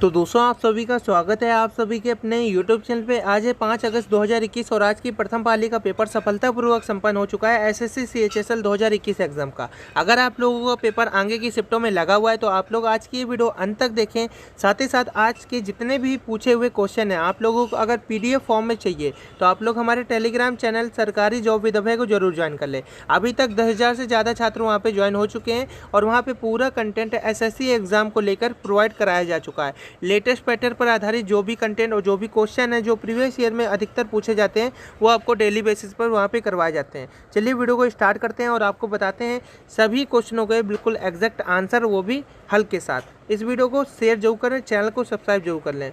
तो दोस्तों आप सभी का स्वागत है आप सभी के अपने YouTube चैनल पे। आज है 5 अगस्त 2021 और आज की प्रथम पाली का पेपर सफलतापूर्वक संपन्न हो चुका है एसएससी CHSL 2021 एग्जाम का। अगर आप लोगों का पेपर आगे की शिफ्टों में लगा हुआ है तो आप लोग आज की ये वीडियो अंत तक देखें। साथ ही साथ आज के जितने भी पूछे हुए क्वेश्चन हैं आप लोगों को अगर PDF फॉर्म में चाहिए तो आप लोग हमारे टेलीग्राम चैनल सरकारी जॉब विद अभय को जरूर ज्वाइन कर लें। अभी तक 10,000 से ज़्यादा छात्र वहाँ पर ज्वाइन हो चुके हैं और वहाँ पर पूरा कंटेंट SSC एग्जाम को लेकर प्रोवाइड कराया जा चुका है। लेटेस्ट पैटर्न पर आधारित जो भी कंटेंट और जो भी क्वेश्चन है जो प्रीवियस ईयर में अधिकतर पूछे जाते हैं वो आपको डेली बेसिस पर वहाँ पे करवाए जाते हैं। चलिए वीडियो को स्टार्ट करते हैं और आपको बताते हैं सभी क्वेश्चनों के बिल्कुल एग्जैक्ट आंसर, वो भी हल के साथ। इस वीडियो को शेयर जरूर करें, चैनल को सब्सक्राइब जरूर कर लें।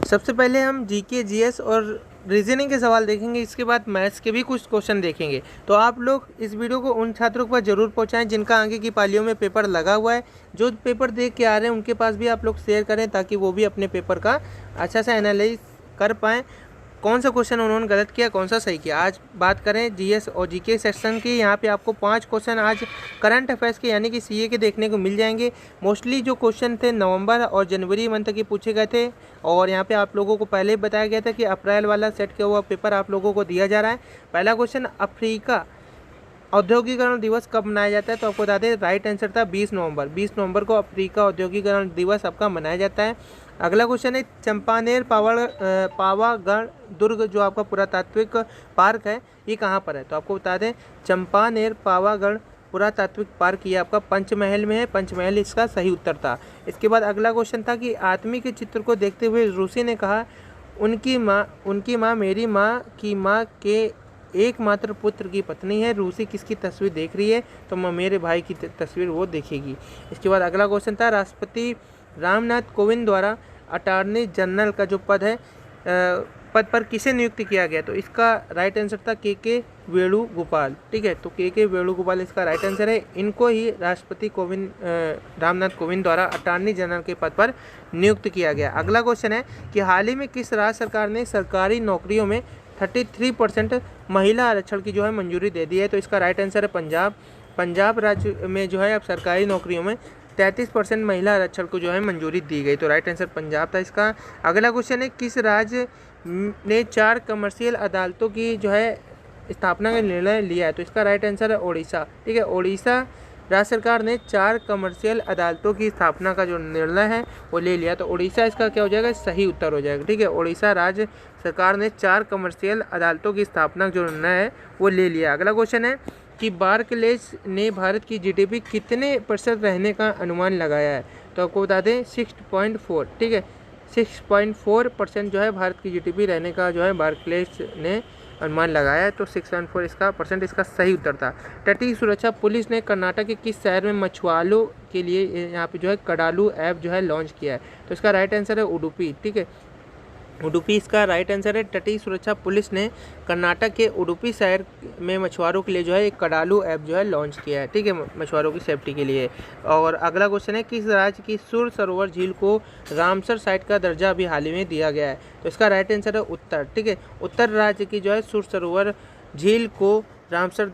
सबसे पहले हम जीके, जीएस और रीजनिंग के सवाल देखेंगे, इसके बाद मैथ्स के भी कुछ क्वेश्चन देखेंगे। तो आप लोग इस वीडियो को उन छात्रों के पास जरूर पहुंचाएं जिनका आगे की पालियों में पेपर लगा हुआ है। जो पेपर देख के आ रहे हैं उनके पास भी आप लोग शेयर करें ताकि वो भी अपने पेपर का अच्छा सा एनालाइज कर पाएँ, कौन सा क्वेश्चन उन्होंने गलत किया, कौन सा सही किया। आज बात करें जीएस और जीके सेक्शन की। यहाँ पे आपको 5 क्वेश्चन आज करंट अफेयर्स के यानी कि सीए के देखने को मिल जाएंगे। मोस्टली जो क्वेश्चन थे नवंबर और जनवरी मंथ के पूछे गए थे और यहाँ पे आप लोगों को पहले ही बताया गया था कि अप्रैल वाला सेट किया हुआ पेपर आप लोगों को दिया जा रहा है। पहला क्वेश्चन, अफ्रीका औद्योगिकरण दिवस कब मनाया जाता है? तो आपको बता दें राइट आंसर था 20 नवंबर। 20 नवंबर को अफ्रीका औद्योगिकरण दिवस आपका मनाया जाता है। अगला क्वेश्चन है, चंपानेर पावागढ़ दुर्ग जो आपका पुरातात्विक पार्क है ये कहाँ पर है? तो आपको बता दें चंपानेर पावागढ़ पुरातात्विक पार्क ये आपका पंचमहल में है। पंचमहल इसका सही उत्तर था। इसके बाद अगला क्वेश्चन था कि आदमी के चित्र को देखते हुए रूसी ने कहा उनकी माँ मेरी माँ की माँ के एकमात्र पुत्र की पत्नी है। रूसी किसकी तस्वीर देख रही है? तो मेरे भाई की तस्वीर वो देखेगी। इसके बाद अगला क्वेश्चन था, राष्ट्रपति रामनाथ कोविंद द्वारा अटॉर्नी जनरल का जो पद है पद पर किसे नियुक्त किया गया? तो इसका राइट आंसर था के वेणुगोपाल। ठीक है, तो के वेणुगोपाल इसका राइट आंसर है। इनको ही राष्ट्रपति रामनाथ कोविंद द्वारा अटॉर्नी जनरल के पद पर नियुक्त किया गया। अगला क्वेश्चन है कि हाल ही में किस राज्य सरकार ने सरकारी नौकरियों में 33% महिला आरक्षण की जो है मंजूरी दे दी है? तो इसका राइट आंसर है पंजाब। पंजाब राज्य में जो है अब सरकारी नौकरियों में 33% महिला आरक्षण को जो है मंजूरी दी गई। तो राइट आंसर पंजाब था इसका। अगला क्वेश्चन है, किस राज्य ने 4 कमर्शियल अदालतों की जो है स्थापना का निर्णय लिया है? तो इसका राइट आंसर है ओडिशा। ठीक है, ओडिशा राज्य सरकार ने 4 कमर्शियल अदालतों की स्थापना का जो निर्णय है वो ले लिया। तो उड़ीसा इसका क्या हो जाएगा? सही उत्तर हो जाएगा। ठीक है, उड़ीसा राज्य सरकार ने 4 कमर्शियल अदालतों की स्थापना जो निर्णय है वो ले लिया। अगला क्वेश्चन है कि बार्कलेज ने भारत की GDP कितने % रहने का अनुमान लगाया है? तो आपको बता दें 6.4। ठीक है, 6.4% जो है भारत की GDP रहने का जो है बार्कलेज ने अनुमान लगाया है। तो 6.4 इसका % इसका सही उत्तर था। तटीय सुरक्षा पुलिस ने कर्नाटक के किस शहर में मछुआरों के लिए यहाँ पे जो है कडालू ऐप जो है लॉन्च किया है? तो इसका राइट आंसर है उडुपी। ठीक है, उडुपी इसका राइट आंसर है। तटीय सुरक्षा पुलिस ने कर्नाटक के उडुपी शहर में मछुआरों के लिए जो है एक कडालू ऐप जो है लॉन्च किया है। ठीक है, मछुआरों की सेफ्टी के लिए। और अगला क्वेश्चन है, किस राज्य की सुर सरोवर झील को रामसर साइट का दर्जा अभी हाल ही में दिया गया है? तो इसका राइट आंसर है उत्तर। ठीक है, उत्तर राज्य की जो है सुर सरोवर झील को रामसर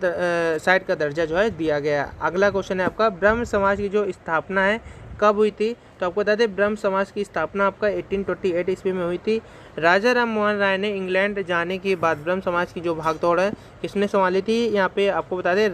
साइट का दर्जा जो है दिया गया। अगला क्वेश्चन है आपका, ब्रह्म समाज की जो स्थापना है कब हुई थी? तो आपको बता दें ब्रह्म समाज की स्थापना आपका 1828 ईस्वी में हुई थी। राजा राम मोहन राय ने इंग्लैंड जाने के बाद ब्रह्म समाज की जो भागदौड़ है किसने संभाली थी? यहाँ पे आपको बता दें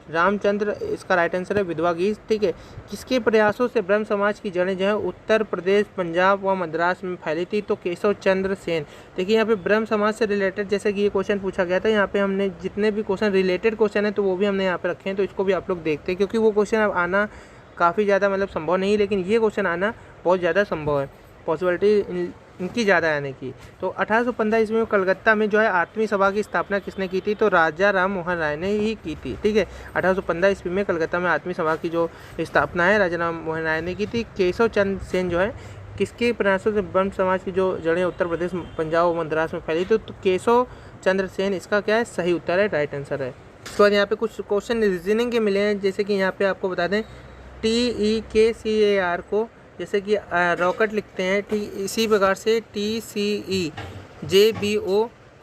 रामचंद्र इसका राइट आंसर है विधवा गीत। ठीक है, किसके प्रयासों से ब्रह्म समाज की जड़ें जो है उत्तर प्रदेश, पंजाब व मद्रास में फैली थी? तो केशव चंद्र सेन। देखिए यहाँ पे ब्रह्म समाज से रिलेटेड जैसे कि ये क्वेश्चन पूछा गया था, यहाँ पे हमने जितने भी क्वेश्चन रिलेटेड क्वेश्चन है तो वो भी हमने यहाँ पे रखे हैं। तो इसको भी आप लोग देखते हैं क्योंकि वो क्वेश्चन अब आना काफ़ी ज़्यादा मतलब संभव नहीं, लेकिन ये क्वेश्चन आना बहुत ज़्यादा संभव है, पॉसिबिलिटी इनकी ज़्यादा आने की। तो 1815 ईस्वी में कलकत्ता में जो है 8वीं सभा की स्थापना किसने की थी? तो राजा राम मोहन राय ने ही की थी। ठीक है, 1815 ईस्वी में कलकत्ता में 8वीं सभा की जो स्थापना है राजा राम मोहन राय ने की थी। केशव चंद्र सेन जो है किसके प्रयासों से ब्रह्म समाज की जो जड़ें उत्तर प्रदेश, पंजाब और मद्रास में फैली थी? तो केशव चंद्र सेन इसका क्या है? सही उत्तर है, राइट आंसर है। उसके बाद यहाँ पे कुछ क्वेश्चन रीजनिंग के मिले हैं, जैसे कि यहाँ पे आपको बता दें TEKCAR को जैसे कि रॉकेट लिखते हैं, ठीक इसी प्रकार से TCEJBO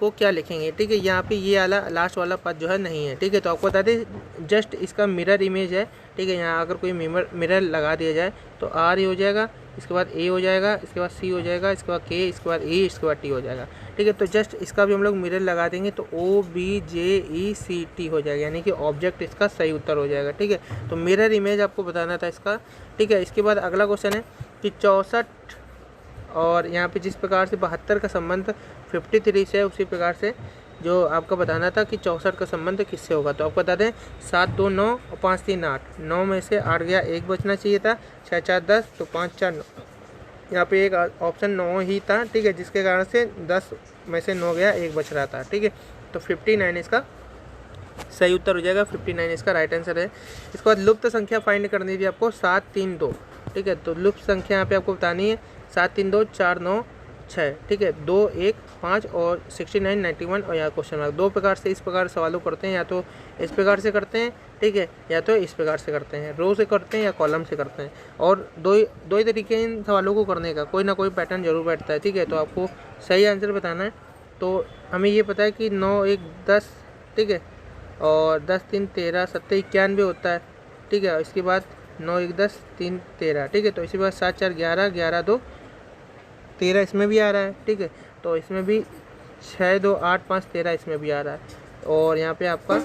को क्या लिखेंगे, ठीक है। यहाँ पे ये वाला लास्ट वाला पद जो है नहीं है, ठीक है। तो आपको बता दें जस्ट इसका मिरर इमेज है, ठीक है। यहाँ अगर कोई मिरर लगा दिया जाए तो आर ही हो जाएगा, इसके बाद ए हो जाएगा, इसके बाद सी हो जाएगा, इसके बाद के, इसके बाद ई, इसके बाद टी हो जाएगा, ठीक है। तो जस्ट इसका भी हम लोग मिरर लगा देंगे तो OBJECT हो जाएगा, यानी कि ऑब्जेक्ट इसका सही उत्तर हो जाएगा, ठीक है। तो मिरर इमेज आपको बताना था इसका, ठीक है। इसके बाद अगला क्वेश्चन है कि 64 और यहाँ पे जिस प्रकार से 72 का संबंध 53 से है, उसी प्रकार से जो आपका बताना था कि 64 का संबंध किससे होगा। तो आपको बता दें 7 2 9 और 5 3 8, 9 में से 8 गया, 1 बचना चाहिए था, 6 4 10, तो 5 4 9, यहाँ पे एक ऑप्शन 9 ही था, ठीक है, जिसके कारण से 10 में से 9 गया, 1 बच रहा था, ठीक है। तो 59 इसका सही उत्तर हो जाएगा, 59 इसका राइट आंसर है। इसके बाद लुप्त संख्या फाइंड करनी थी आपको 7 3 2, ठीक है। तो लुप्त संख्या यहाँ पे आपको बतानी है 7 3 2 4 9 6, ठीक है, 2 1 5 और 69 91 और यहाँ क्वेश्चन मार्क। दो प्रकार से इस प्रकार सवालों करते हैं, या तो इस प्रकार से करते हैं, ठीक है, या तो इस प्रकार से करते हैं, रो से करते हैं या कॉलम से करते हैं। और दो ही तरीके इन सवालों को करने का, कोई ना कोई पैटर्न जरूर बैठता है, ठीक है। तो आपको सही आंसर बताना है। तो हमें ये पता है कि 9 1 10, ठीक है, और 10 3 13 7 91 होता है, ठीक है। इसके बाद 9 1 10 3 13, ठीक है। तो इसी बार 7 4 11 11 2 13 इसमें भी आ रहा है, ठीक है। तो इसमें भी 6 2 8 5 13 इसमें भी आ रहा है। और यहाँ पे आपका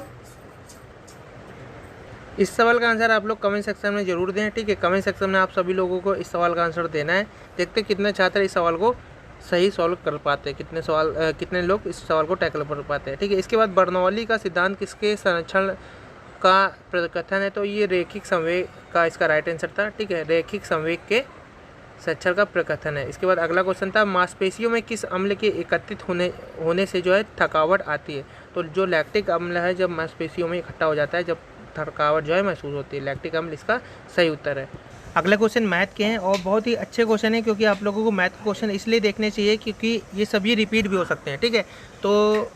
इस सवाल का आंसर आप लोग कमेंट सेक्शन में ज़रूर दें, ठीक है। कमेंट सेक्शन में आप सभी लोगों को इस सवाल का आंसर देना है। देखते कितने छात्र इस सवाल को सही सॉल्व कर पाते हैं, कितने लोग इस सवाल को टैकल कर पाते हैं, ठीक है। इसके बाद बर्नौली का सिद्धांत किसके संरक्षण का प्रकथन है। तो ये रैखिक संवेग का इसका राइट आंसर था, ठीक है, रैखिक संवेग के संरक्षण का प्रकथन है। इसके बाद अगला क्वेश्चन था मांसपेशियों में किस अम्ल के एकत्रित होने से जो है थकावट आती है। तो जो लैक्टिक अम्ल है जब मांसपेशियों में इकट्ठा हो जाता है, जब थकावट जो है महसूस होती है, लैक्टिक अम्ल इसका सही उत्तर है। अगला क्वेश्चन मैथ के हैं और बहुत ही अच्छे क्वेश्चन है, क्योंकि आप लोगों को मैथ के क्वेश्चन इसलिए देखने चाहिए क्योंकि ये सभी रिपीट भी हो सकते हैं, ठीक है। तो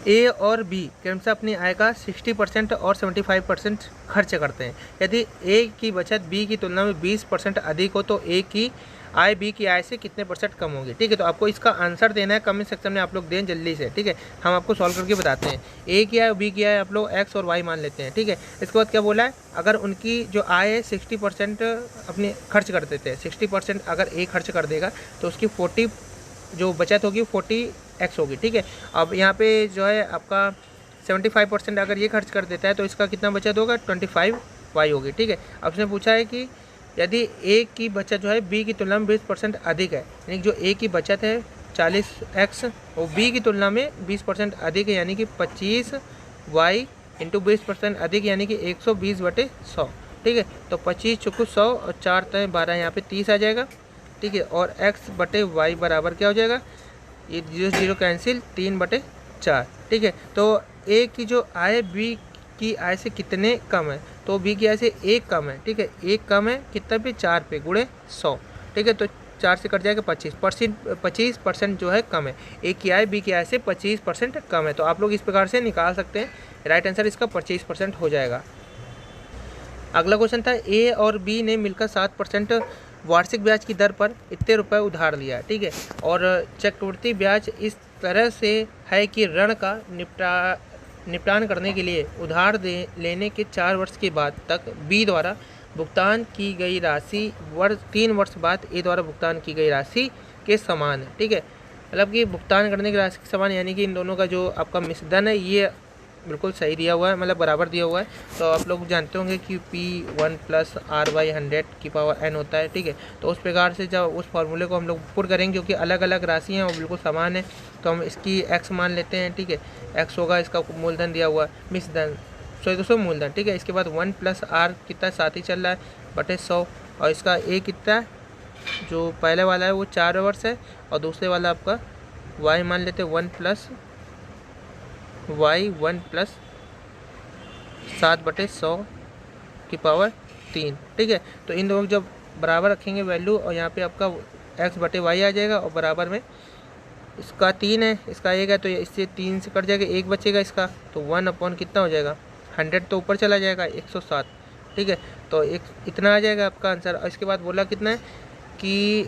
ए और बी क्रमशः अपनी आय का 60% और 75% खर्च करते हैं। यदि ए की बचत बी की तुलना में 20% अधिक हो तो ए की आय बी की आय से कितने % कम होगी, ठीक है। तो आपको इसका आंसर देना है, कमेंट सेक्शन में आप लोग दें जल्दी से, ठीक है। हम आपको सॉल्व करके बताते हैं। ए की आय और बी की आय आप लोग एक्स और वाई मान लेते हैं, ठीक है। इसके बाद क्या बोला है, अगर उनकी जो आय है 60% अपने खर्च कर देते हैं, 60% अगर ए खर्च कर देगा तो उसकी 40 जो बचत होगी 40x होगी, ठीक है। अब यहाँ पे जो है आपका 75% अगर ये खर्च कर देता है तो इसका कितना बचत होगा, 25y होगी, ठीक है। अब उसने पूछा है कि यदि ए की बचत जो है बी की तुलना में 20% अधिक है, यानी जो ए की बचत है 40x और बी की तुलना में 20% अधिक है, यानी कि 25y इंटू 20% अधिक, यानी कि 120/100, ठीक है। तो 25 चुकू 100 और 4 तय 12, यहाँ पे 30 आ जाएगा, ठीक है। और x/y बराबर क्या हो जाएगा, ये 0 0 कैंसिल, 3/4, ठीक है। तो ए की जो आय बी की आय से कितने कम है, तो बी की आय से 1 कम है, ठीक है। 1 कम है कितना पे, 4 पे गुणे 100, ठीक है। तो 4 से कट जाएगा 25% जो है कम है, ए की आय बी की आय से 25% कम है। तो आप लोग इस प्रकार से निकाल सकते हैं, राइट आंसर इसका 25% हो जाएगा। अगला क्वेश्चन था ए और बी ने मिलकर 7% वार्षिक ब्याज की दर पर इतने रुपए उधार लिया, ठीक है। और चक्रवृद्धि ब्याज इस तरह से है कि ऋण का निपटान करने के लिए उधार लेने के 4 वर्ष के बाद तक बी द्वारा भुगतान की गई राशि 3 वर्ष बाद ए द्वारा भुगतान की गई राशि के समान है, ठीक है। मतलब कि भुगतान करने की राशि के समान, यानी कि इन दोनों का जो आपका मिश्रधन है ये बिल्कुल सही दिया हुआ है, मतलब बराबर दिया हुआ है। तो आप लोग जानते होंगे कि P1 + R/100n होता है, ठीक है। तो उस प्रकार से जब उस फॉर्मूले को हम लोग पुट करेंगे, क्योंकि अलग अलग राशि हैं और बिल्कुल समान है, तो हम इसकी x मान लेते हैं, ठीक है। x होगा, इसका मूलधन दिया हुआ है, मिश्रधन दोस्तों मूलधन, ठीक है। इसके बाद 1 + R कितना 7 ही चल रहा है बटे 100, और इसका a कितना है, जो पहले वाला है वो 4 वर्ष है, और दूसरे वाला आपका y मान लेते हैं 1 + y 1 + 7/100 की पावर 3, ठीक है। तो इन दोनों जब बराबर रखेंगे वैल्यू, और यहाँ पे आपका x/y आ जाएगा, और बराबर में इसका 3 है, इसका 1 है, तो इससे 3 से कट जाएगा, 1 बचेगा इसका, तो 1 कितना हो जाएगा, 100 तो ऊपर चला जाएगा, 107, ठीक है। तो इतना आ जाएगा आपका आंसर। और इसके बाद बोला कितना है कि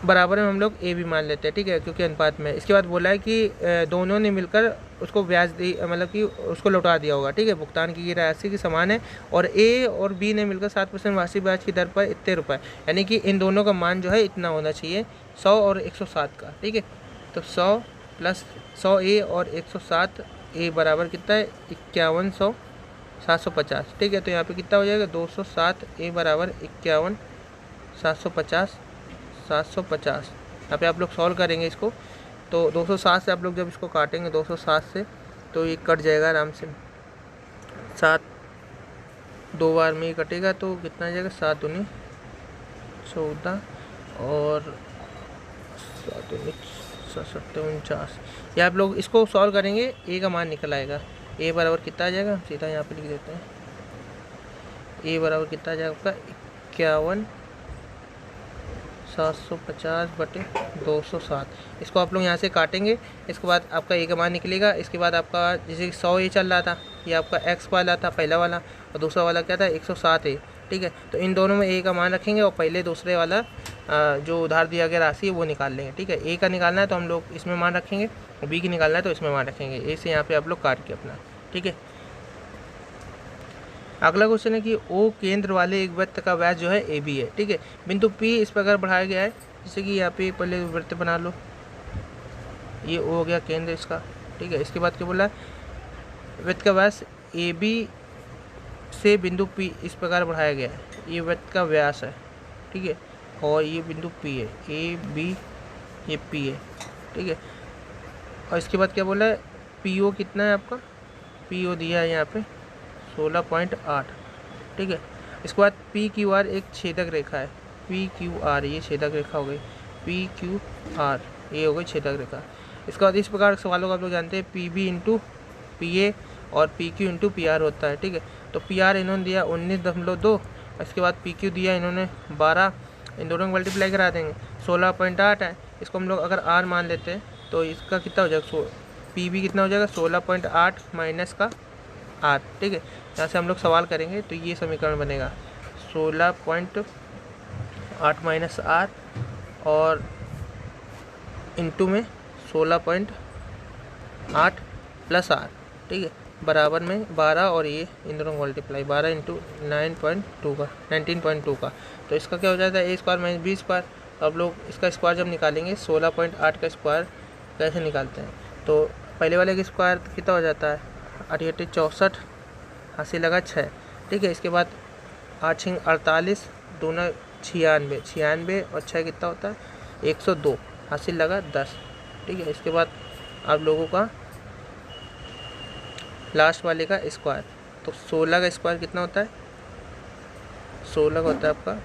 बराबर में हम लोग ए भी मान लेते हैं, ठीक है, क्योंकि अनुपात में। इसके बाद बोला है कि दोनों ने मिलकर उसको ब्याज दी, मतलब कि उसको लौटा दिया होगा, ठीक है, भुगतान की राशि की समान है, और ए और बी ने मिलकर 7% वार्षिक ब्याज की दर पर इतने रुपए, यानी कि इन दोनों का मान जो है इतना होना चाहिए, 100 और 107 का, ठीक है। तो 100 प्लस 100 ए और 107 ए बराबर कितना है 5100 750, ठीक है। तो यहाँ पे कितना हो जाएगा 207 ए बराबर 51 750 750। यहाँ पे आप लोग सॉल्व करेंगे इसको, तो 207 से आप लोग जब इसको काटेंगे 207 से, तो ये कट जाएगा आराम से, 7 दो बार में ही कटेगा, तो कितना आ जाएगा 7 दूनी 14 और 7 दूनी 49। ये आप लोग इसको सॉल्व करेंगे, ए का मान निकल आएगा। ए बराबर कितना आ जाएगा, सीधा यहाँ पे लिख देते हैं, ए बराबर कितना आ जाएगा आपका 51 750 बटे 207। इसको आप लोग यहाँ से काटेंगे, इसके बाद आपका ए का मान निकलेगा। इसके बाद आपका जैसे 100 ए चल रहा था, ये आपका एक्स वाला था पहला वाला, और दूसरा वाला क्या था 107 ए, ठीक है। तो इन दोनों में ए का मान रखेंगे और पहले दूसरे वाला जो उधार दिया गया राशि है वो निकाल लेंगे, ठीक है। ए का निकालना है तो हम लोग इसमें मान रखेंगे, और बी की निकालना है तो इसमें मान रखेंगे। ए से यहाँ पे आप लोग काट के अपना, ठीक है। अगला क्वेश्चन है कि ओ केंद्र वाले एक वृत्त का व्यास जो है ए बी है, ठीक है। बिंदु पी इस प्रकार बढ़ाया गया है, जैसे कि यहाँ पे पहले वृत्त बना लो, ये ओ हो गया केंद्र इसका, ठीक है। इसके बाद क्या बोला, वृत्त का व्यास ए बी से बिंदु पी इस प्रकार बढ़ाया गया है, ये वृत्त का व्यास है, ठीक है, और ये बिंदु पी है, ए बी ये पी है, ठीक है। और इसके बाद क्या बोला है, पी ओ कितना है आपका, पी ओ दिया है यहाँ पे 16.8, ठीक है। इसके बाद पी क्यू आर एक छेदक रेखा है, पी क्यू आर ये छेदक रेखा हो गई, पी क्यू आर ये हो गई छेदक रेखा। इसके बाद इस प्रकार के सवालों को आप लोग जानते हैं, P B into P A और P Q into P R होता है, ठीक है। तो पी आर इन्होंने दिया 19.2, इसके बाद पी क्यू दिया इन्होंने 12, इन दोनों को मल्टीप्लाई करा देंगे, 16.8 है। इसको हम लोग अगर आर मान लेते हैं तो इसका कितना हो जाएगा, पी बी कितना हो जाएगा 16.8 माइनस का आर, ठीक है। यहाँ से हम लोग सवाल करेंगे तो ये समीकरण बनेगा 16.8 माइनस आर और इंटू में 16.8 प्लस आर, ठीक है, बराबर में 12, और ये इन दोनों मल्टीप्लाई 12 इंटू 19.2 का, तो इसका क्या हो जाता है ए स्क्वायर माइनस बी स्क्वायर। अब लोग इसका स्क्वायर जब निकालेंगे 16.8 का स्क्वायर कैसे निकालते हैं, तो पहले वाले का स्क्वायर कितना हो जाता है 8 64, 80 लगा 6, ठीक है। इसके बाद 8 6 48, दोनों 96 और 6 कितना होता है 102, 80 लगा 10, ठीक है। इसके बाद आप लोगों का लास्ट वाले का स्क्वायर, तो 16 का स्क्वायर कितना होता है 16 का होता है आपका,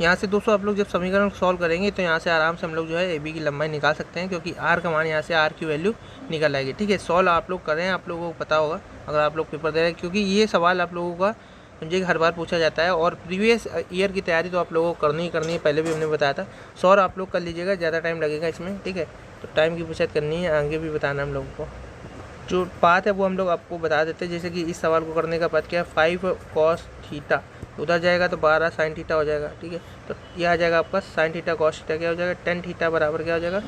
यहाँ से दोस्तों आप लोग जब समीकरण सॉल्व करेंगे तो यहाँ से आराम से हम लोग जो है ए बी की लंबाई निकाल सकते हैं, क्योंकि आर का मान यहाँ से आर की वैल्यू निकल आएगी, ठीक है। सॉल्व आप लोग करें, आप लोगों को पता होगा अगर आप लोग पेपर दे रहे हैं, क्योंकि ये सवाल आप लोगों का समझिए हर बार पूछा जाता है, और प्रीवियस ईयर की तैयारी तो आप लोगों को करनी है, पहले भी हमने बताया था। सॉल्व आप लोग कर लीजिएगा, ज़्यादा टाइम लगेगा इसमें, ठीक है। तो टाइम की बचत करनी है, आगे भी बताना हम लोगों को। जो पाथ है वो हम लोग आपको बता देते हैं, जैसे कि इस सवाल को करने का पाथ क्या है 5 cos थीटा, उधर जाएगा तो 12 sin थीटा हो जाएगा, ठीक है। तो यह आ जाएगा आपका sin थीटा cos थीटा क्या हो जाएगा, tan थीटा बराबर क्या हो जाएगा,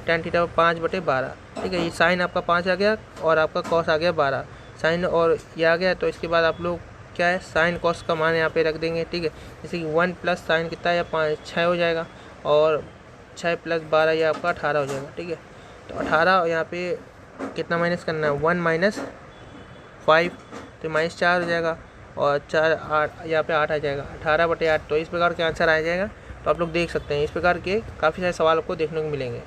tan थीटा 5/12, ठीक है। ये sin आपका 5 आ गया और आपका cos आ गया 12, sin और ये आ गया। तो इसके बाद आप लोग क्या है sin cos का मान यहाँ पे रख देंगे, ठीक है। जैसे कि 1 + sin कितना है 5 6 हो जाएगा, और 6 + 12 ये आपका 18 हो जाएगा, ठीक है। तो 18 यहाँ पे कितना माइनस करना है 1 - 5, तो -4 हो जाएगा, और 4 8 यहाँ पे 8 आ जाएगा, 18/8। तो इस प्रकार के आंसर आ जाएगा। तो आप लोग देख सकते हैं इस प्रकार के काफ़ी सारे सवाल आपको देखने को मिलेंगे।